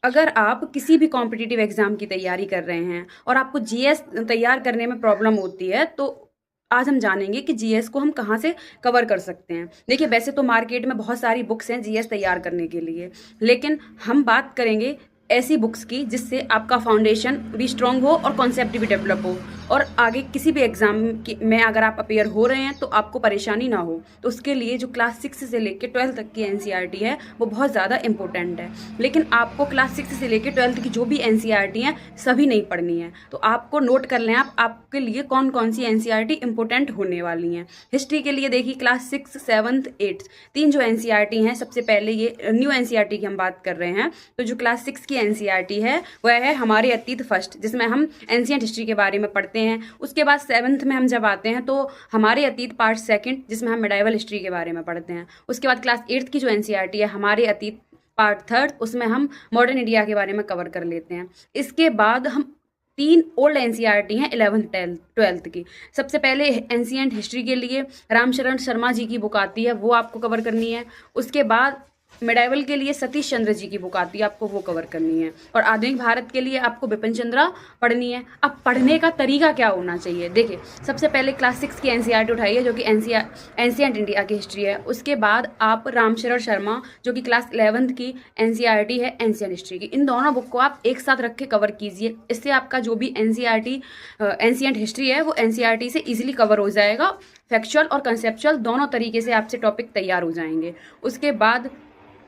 अगर आप किसी भी कॉम्पिटिटिव एग्ज़ाम की तैयारी कर रहे हैं और आपको जीएस तैयार करने में प्रॉब्लम होती है, तो आज हम जानेंगे कि जीएस को हम कहाँ से कवर कर सकते हैं। देखिए, वैसे तो मार्केट में बहुत सारी बुक्स हैं जीएस तैयार करने के लिए, लेकिन हम बात करेंगे ऐसी बुक्स की जिससे आपका फाउंडेशन भी स्ट्रांग हो और कॉन्सेप्ट भी डेवलप हो, और आगे किसी भी एग्जाम में अगर आप अपेयर हो रहे हैं तो आपको परेशानी ना हो। तो उसके लिए जो क्लास 6 से लेकर 12 तक की एनसीईआरटी है वो बहुत ज़्यादा इंपॉर्टेंट है। लेकिन आपको क्लास 6 से लेकर 12 की जो भी एनसीईआरटी हैं सभी नहीं पढ़नी है। तो आपको नोट कर लें आप आपके लिए कौन कौन सी एनसीईआरटी इंपॉर्टेंट होने वाली हैं। हिस्ट्री के लिए देखिए, क्लास 6, 7, 8 तीन जो एनसीईआरटी हैं, सबसे पहले ये न्यू एनसीईआरटी की हम बात कर रहे हैं। तो जो क्लास 6 की एनसीईआरटी है वह है हमारे अतीत फर्स्ट, जिसमें हम एंशिएंट हिस्ट्री के बारे में पढ़ते हैं। उसके बाद 7th में हम जब आते हैं तो हमारे अतीत पार्ट 2, जिसमें हम मिडाइवल हिस्ट्री के बारे में पढ़ते हैं। उसके बाद क्लास 8th की जो एनसीईआरटी है हमारे अतीत पार्ट 3, उसमें हम मॉडर्न इंडिया के बारे में कवर कर लेते हैं। इसके बाद हम 3 ओल्ड एनसीईआरटी हैं 11th 12th की। सबसे पहले एंशिएंट हिस्ट्री के लिए रामशरण शर्मा जी की बुक आती है, वो आपको कवर करनी है। उसके बाद मिडाइवल के लिए सतीश चंद्र जी की बुक आती है, आपको वो कवर करनी है। और आधुनिक भारत के लिए आपको बिपिन चंद्रा पढ़नी है। अब पढ़ने का तरीका क्या होना चाहिए, देखिए, सबसे पहले क्लास 6 की एनसीईआरटी उठाइए जो कि एंशिएंट इंडिया की हिस्ट्री है। उसके बाद आप रामशरण शर्मा जो कि क्लास 11th की एनसीईआरटी है एंशिएंट हिस्ट्री की, इन दोनों बुक को आप एक साथ रख के कवर कीजिए। इससे आपका जो भी एनसीईआरटी एंशिएंट हिस्ट्री है वो एनसीईआरटी से ईजिली कवर हो जाएगा। फैक्चुअल और कंसेप्चुअल दोनों तरीके से आपसे टॉपिक तैयार हो जाएंगे। उसके बाद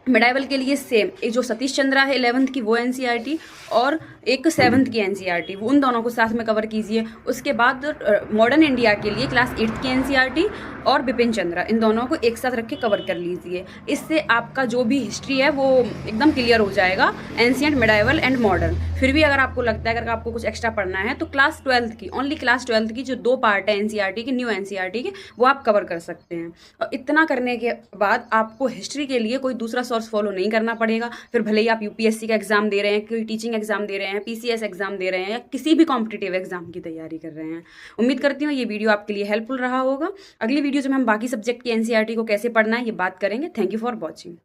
मिडाइवल के लिए सेम, एक जो सतीश चंद्रा है 11th की वो एनसीईआरटी, और एक 7th की एनसीईआरटी, उन दोनों को साथ में कवर कीजिए। उसके बाद मॉडर्न इंडिया के लिए क्लास 8th की एनसीईआरटी और बिपिन चंद्रा, इन दोनों को एक साथ रख के कवर कर लीजिए। इससे आपका जो भी हिस्ट्री है वो एकदम क्लियर हो जाएगा, एंशिएंट, मिडाइवल एंड मॉडर्न। फिर भी अगर आपको लगता है अगर आपको कुछ एक्स्ट्रा पढ़ना है तो क्लास 12th की, ओनली क्लास 12th की जो 2 पार्ट है एनसीईआरटी की, न्यू एनसीईआरटी के, वो आप कवर कर सकते हैं। और इतना करने के बाद आपको हिस्ट्री के लिए कोई दूसरा सोर्स फॉलो नहीं करना पड़ेगा। फिर भले ही आप यूपीएससी का एग्जाम दे रहे हैं, कोई टीचिंग एग्जाम दे रहे हैं, पीसीएस एग्जाम दे रहे हैं, या किसी भी कॉम्पिटिटिव एग्जाम की तैयारी कर रहे हैं। उम्मीद करती हूँ ये वीडियो आपके लिए हेल्पफुल रहा होगा। अगली वीडियो में हम बाकी सब्जेक्ट की एनसीईआरटी को कैसे पढ़ना है ये बात करेंगे। Thank you for watching.